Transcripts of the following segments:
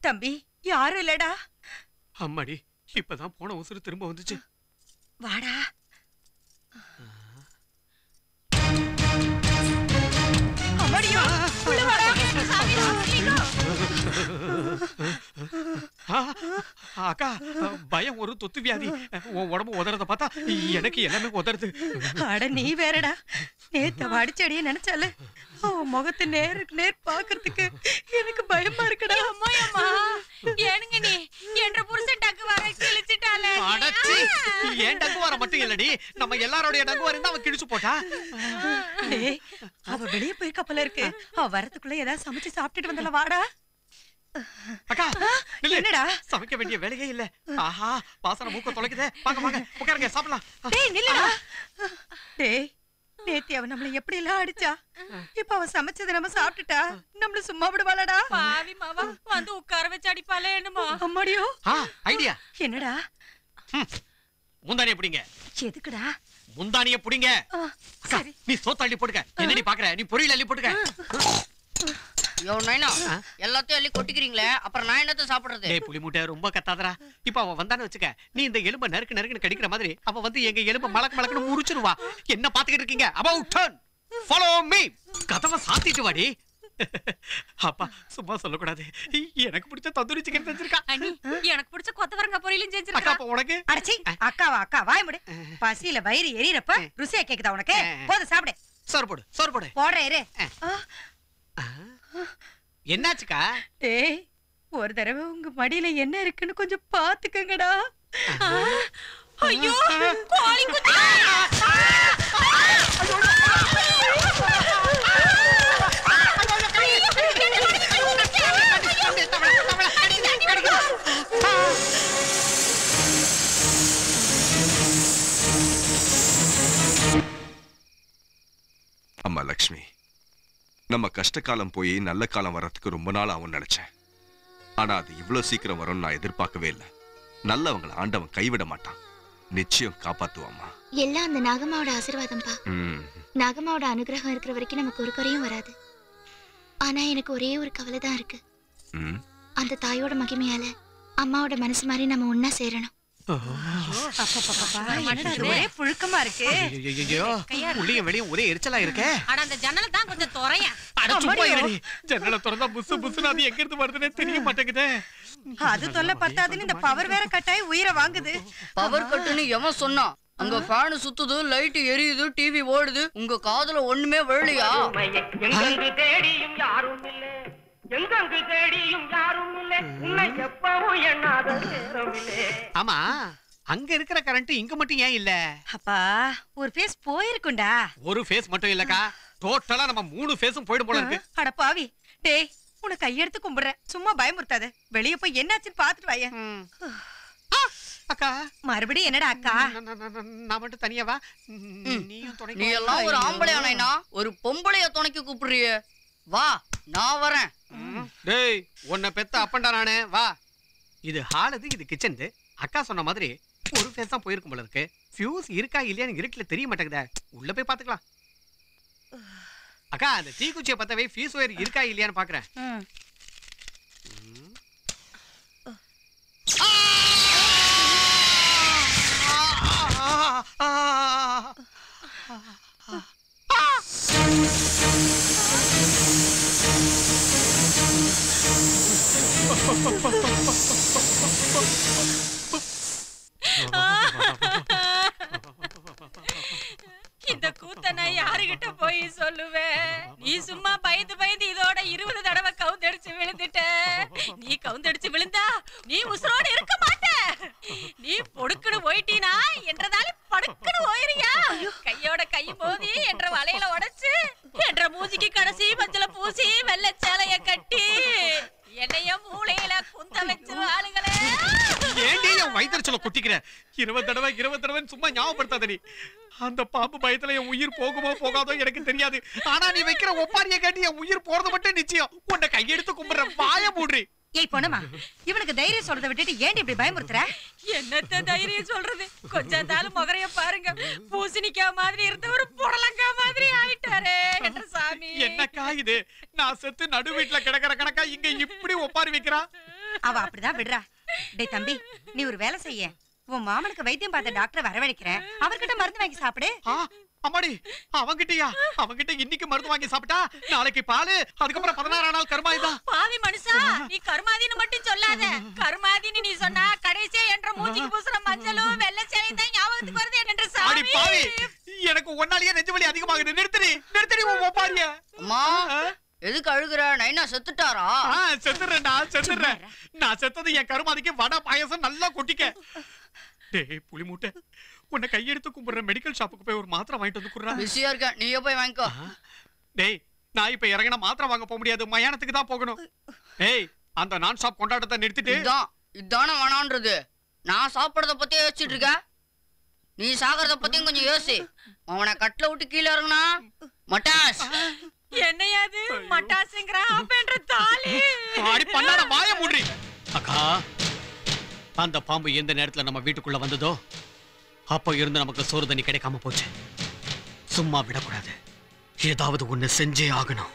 தம்பி யாரும் இல்லடா. அம்மாடி இப்பதான் போன உசுறு திரும்ப வந்துச்சு. வாடா. அம்மாடியோ உள்ள வாடா. அக்கா பயம் ஒரு தொத்து வியாதி. உன் உடம்பு உதறத பார்த்தா எனக்கு எல்லாமே உதறது. அட நீ வேறடா. நேத்து அடிச்சடியே நினைச்சால அவன் முகத்தை நேருக்கு நேர் பாக்குறதுக்கு எனக்கு பயமா இருக்குடா. அம்மா ஏனுங்க நீ என்ற புருஷன் டக்கு வர கிழிச்சிட்டாலே. அடச்சி ஏன் டக்கு வர மட்டும் இல்லடி, நம்ம எல்லாரோட டக்கு வர அவன் கிழிச்சு போட்டா. டேய் அவ வெளிய போயிருக்க போல இருக்கு. அவ வரதுக்குள்ள ஏதாவது சமைச்சு சாப்பிட்டுட்டு வந்தல. வாடா. அக்கா என்னடா சமைக்க வேண்டிய வேலையே இல்ல. ஆஹா வாசனை மூக்க தொலைக்குதே. வாங்க வாங்க உட்காருங்க சாப்பிடலாம். டேய் நில்லுடா. டேய் நேத்தி அவ நம்மள எப்படி எல்லாம் அடிச்சா. இப்ப அவ சமைச்சதை நம்ம சாப்பிட்டுட்டா நம்மள சும்மா விடுவாளடா. பாவி மாவா வந்து உட்கார வச்சு அடிப்பாளே என்னமா. அம்மாடியோ ஐடியா. என்னடா முந்தானிய புடிங்க. எதுக்குடா முந்தானிய புடிங்க. சரி நீ சோத்த அள்ளி போட்டுக்க. என்னடி பாக்குற, நீ பொரியல் அள்ளி போட்டுக்க. யோ நைனா எல்லாத்தையும் அள்ளி கொட்டிக்கிறீங்களே, அப்புறம் நான் என்னத்த சாப்பிடுறது? டேய் புலி மூட்டை ரொம்ப கத்தாதடா. இப்ப அவ வந்தான்னு வச்சுக்க, நீ இந்த எலும்ப நறுக்கு நறுக்குன்னு கடிக்கிற மாதிரி அவ வந்து எங்க எலும்ப மலக்கு மலக்குன்னு முறிச்சிருவா. என்ன பாத்துக்கிட்டு இருக்கீங்க? about turn follow me. கதவை சாத்திட்டு வாடி. அப்பா சும்மா சொல்லக்கூடாது. எனக்கு பிடிச்ச தந்தூரி சிக்கன் செஞ்சிருக்கா. அண்ணி எனக்கு பிடிச்ச கொத்தவரங்க பொரியலும் செஞ்சிருக்கா. அக்கா அப்ப உனக்கு? அடச்சி அக்காவா அக்கா வாய் முடி. பசியில வயிறு எரியறப்ப ருசியா கேக்குதா உனக்கு? போத சாப்பிடு. சோறு போடு சோறு போடு. போடுறேன் இரு. என்னாச்சுக்கா? டேய் ஒரு தடவை உங்க மடியில என்ன இருக்குன்னு கொஞ்சம் பாத்துக்கங்கடா. ஐயோ கோழி குஞ்சு. அம்மா லக்ஷ்மி, நம்ம கஷ்ட காலம் போய் நல்ல காலம் வர்றதுக்கு ரொம்ப நாள் ஆகும் நினைச்சேன். ஆனா அது இவ்வளவு சீக்கிரம் வரும்னு நான் எதிர்பார்க்கவே இல்லை. நல்லவங்களை ஆண்டவன் கைவிட மாட்டான், நிச்சயம் காப்பாத்துவாமா. எல்லாம் அந்த நாகம்மாவோட ஆசீர்வாதம்பா. நாகம்மாவோட அனுகிரகம் இருக்கிற வரைக்கும் நமக்கு ஒரு குறையும் வராது. ஆனா எனக்கு ஒரே ஒரு கவலை தான் இருக்கு. அந்த தாயோட மகிமையால அம்மாவோட மனசு மாதிரி நம்ம ஒன்னா சேரணும். ஒரே புழுக்கமா இருக்கு. உள்ளியும் வெளியும் ஒரே எரிச்சலா இருக்கே. அட அந்த ஜன்னல தான் கொஞ்சம் துறையா. அட சும்மா இருடி. ஜன்னல திறந்தா புசு புசுன்னு அது எங்க இருந்து வருதுன்னே தெரிய மாட்டேங்குதே. அது தொல்லை பத்தாதுன்னு இந்த பவர் வேற கட்டாயி உயிரை வாங்குது. பவர் கட்டுன்னு எவன் சொன்னா? அங்க ஃபேன் சுத்துது, லைட் எரியுது, டிவி ஓடுது, உங்க காதுல ஒண்ணுமே விழலையா? எங்கெங்கு தேடியும் யாரும் இல்ல, எங்கெங்கு தேடியும் யாரும் இல்ல, உன்னை எப்பவும் எண்ணாத நேரம் இல்ல. ஆமா அங்க இருக்கிற கரண்ட் இங்க மட்டும் ஏன் இல்ல? அப்பா ஒரு ஃபேஸ் போயிருக்கும்டா. ஒரு ஃபேஸ் மட்டும் இல்லக்கா, டோட்டலா நம்ம 3 ஃபேஸும் போய்டும் போல இருக்கு. அட பாவி டேய் உன்னை கையெடுத்து கும்பிடுறேன், சும்மா பயமுறுத்தாத. வெளிய போய் என்னாச்சுன்னு பாத்துட்டு வாயே. அக்கா மறுபடியும் என்னடா அக்கா? நான் மட்டும் தனியாவா? நீயும் துணைக்கு? நீ எல்லாம் ஒரு ஆம்பளையா நைனா? ஒரு பொம்பளைய துணைக்கு கூப்பிடுறியே, வா நான் வரேன். டேய் உன்னை பெத்த அப்பண்டா நானே, வா. இது ஹால், இது கிச்சன். அக்கா சொன்ன மாதிரி ஒரு ஃபேஸ் தான் போயிருக்கும் போல இருக்கு. ஃபியூஸ் இருக்கா இல்லையான்னு இருட்டுல தெரிய மாட்டேங்குதே. உள்ள போய் பாத்துக்கலாம். அக்கா அந்த தீக்குச்சியை பத்தவே ஃபியூஸ் ஒயர் இருக்கா இல்லையான்னு பாக்குறேன். இந்த கூத்த நான் யாருகிட்ட போய் சொல்லுவேன்? நீ சும்மா பயந்து பயந்து இதோட 20 தடவை கவுந்தடிச்சு விழுந்துட்ட. நீ கவுந்தடிச்சு விழுந்தா நீ உசுரோட இருக்க மாட்ட. நீ பொடுக்குன்னு போயிட்டீனா என்றதால படுக்குன்னு போயிரியா? கையோட கை மோதி என்ற வலையில உடைச்சு என்ற மூஞ்சிக்கு கடைசி மஞ்சள பூசி வெள்ளை சேலைய கட்டி என்னைய மூளையில குந்த வச்சு ஆளுங்களே. ஏண்டி என் வயிற்றுல குட்டிக்கிற? 20 தடவை சும்மா ஞாபகப்படுத்தாத நீ. அந்த பாம்பு பயத்துல என் உயிர் போகுமோ போகாதோ எனக்கு தெரியாது. ஆனா நீ வைக்கிற ஒப்பாரிய கேட்டு என் உயிர் போறது மட்டும் நிச்சயம். உன்னை கையெடுத்து கும்பிடுற, வாய மூடுறி. ஏய் பொண்ணுமா, இவனுக்கு தைரியம் சொல்றதை விட்டுட்டு ஏன் இப்படி பயமுறுத்துற? என்னத்த தைரியம் சொல்றது? கொஞ்சம் நாள் முகரைய பாருங்க, பூசணிக்கா மாதிரி இருந்த ஒரு புடலங்கா மாதிரி ஆயிட்டாரே என்ற சாமி. என்னக்கா இது? நான் செத்து நடு வீட்டுல கிடக்கிற கணக்கா இங்க இப்படி ஒப்பாரி வைக்கிறா? அவ அப்படிதான் விடுறா. டேய் தம்பி, நீ ஒரு வேலை செய்ய. உன் மாமனுக்கு வைத்தியம் பார்த்த டாக்டர் வரவழைக்கிறேன். அவர்கிட்ட மருந்து வாங்கி சாப்பிடு. அம்மாடி, அவங்கிட்ட இன்னைக்கு மருந்து வாங்கி சாப்பிட்டா நாளைக்கு பாலு, அதுக்கப்புறம் 16 நாள் கருமாதிதான். பாவி மனுஷா, நீ கருமாதின்னு மட்டும் சொல்லாத. கருமாதின்னு நீ சொன்னா கடைசியா என்ற மூஞ்சிக்கு பூசுற மஞ்சளும் வெள்ளை சேலையும் தான் ஞாபகத்துக்கு வருது என்ற சாமி. பாவி, எனக்கு ஒன்னாலேயே நெஞ்சு வலி அதிகமாகுது. நிறுத்தடி உன் ஒப்பாரிய. அம்மா எதுக்கு அழுகுற? நைனா செத்துட்டாரா? செத்துறேன். நான் செத்தது என் கருமாதிக்கு வடை பாயசம் நல்லா கொட்டிக்க. டேய் புளி மூட்டை, உன்னை கையெடுத்து கும்பிடுற மெடிக்கல் ஷாப்புக்கு போய் ஒரு மாத்திரை வாங்கிட்டு வந்து குடுறா. பிஸியா இருக்கேன், நீயே போய் வாங்கிக்கோ. டேய், நான் இப்ப இறங்கின மாத்திரை வாங்க போக முடியாது, மயானத்துக்கு தான் போகணும். டேய், அந்த நான் ஸ்டாப் கொண்டாட்டத்தை நிறுத்திட்டு. இதான வேணான்றது. நான் சாப்பிடறத பத்தி யோசிச்சுட்டு இருக்க, நீ சாகிறத பத்தியும் கொஞ்சம் யோசி. அவனை கட்டில விட்டு கீழே இறங்குனா மட்டாஸ். என்னையாது மட்டாசுங்கறா? அப்பன்ற தாலி ஆடி பண்ணாட வாயை மூடி. அக்கா, அந்த பாம்பு எந்த நேரத்துல நம்ம வீட்டுக்குள்ள வந்ததோ அப்ப இருந்து நமக்கு சோறு தண்ணி கிடைக்காம போச்சு. சும்மா விடக்கூடாது, ஏதாவது ஒண்ணு செஞ்சே ஆகணும்.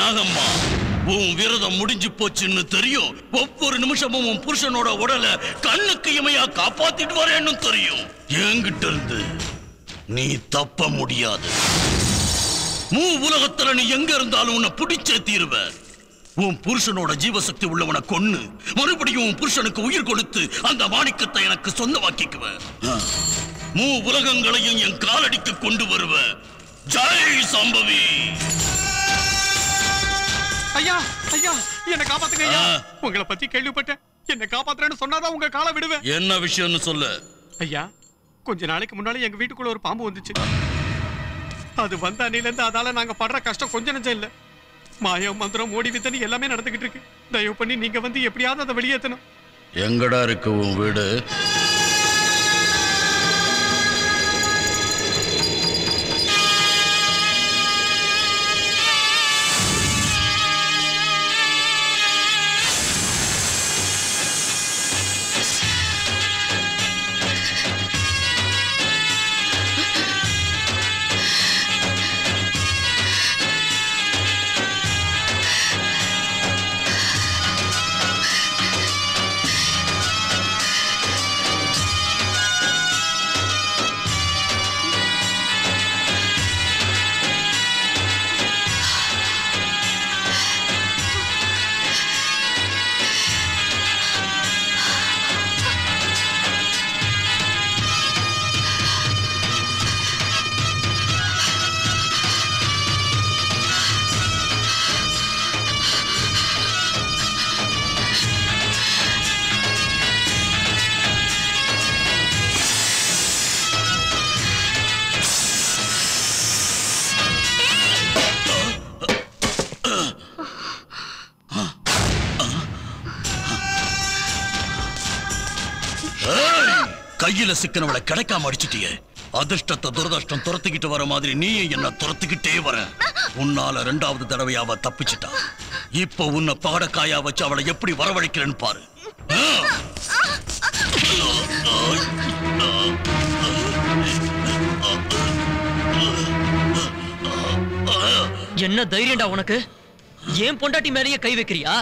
நாகம்மா, உன் விரதம் முடிஞ்சு போச்சுன்னு தெரியும். ஒவ்வொரு நிமிஷமும் உன் புருஷனோட உடலை கண்ணுக்கு இமையா காப்பாத்திட்டு வரேன்னு தெரியும். என்கிட்ட இருந்து நீ தப்ப முடியாது. உலகத்துல நீ எங்க இருந்தாலும் உன்னை பிடிச்சே தீருவ. உன் புருஷனோட ஜீவசக்தி உள்ளவனை கொன்னு மறுபடியும் உன் புருஷனுக்கு உயிர் கொடுத்து அந்த மாணிக்கத்தை எனக்கு சொந்தமாக்கிக்குவேன். உலகங்களையும் என் காலடிக்கு கொண்டு வருவ. ஜெய் சம்பவி. ஐயா, என்ன காப்பாத்துங்க ஐயா. உங்களை பத்தி கேள்விப்பட்டேன். என்ன காப்பாத்துறேன்னு சொன்னாதான் உங்க காலை விடுவேன். என்ன விஷயம்னு சொல்லு. ஐயா, கொஞ்ச நாளைக்கு முன்னால எங்க வீட்டுக்குள்ள ஒரு பாம்பு வந்துச்சு. அது வந்த அன்னையில இருந்து அதால நாங்க படுற கஷ்டம் கொஞ்சம் நெஞ்சம் இல்ல. மாயம், மந்திரம், ஓடி வித்தனி எல்லாமே நடந்துகிட்டு இருக்கு. தயவு பண்ணி நீங்க வந்து எப்படியாவது அதை வெளியேற்றணும். எங்கடா இருக்கு உன் வீடு? கையில சிக்கனவளை கிடைக்காம அடிச்சிட்டியே. அதிர்ஷ்டத்தை துரதிர்ஷ்டம் துரத்திக்கிட்டு வர மாதிரி நீ என்ன துரத்திக்கிட்டே வர. உன்னால 2வது தடவை அவ தப்பிச்சிட்டா. இப்ப உன்னை பாடக்காயா வச்சு அவளை எப்படி வரவழைக்கிறேன்னு பாரு. என்ன தைரியம்டா உனக்கு? ஏன் பொண்டாட்டி மேலேயே கை வைக்கிறியா?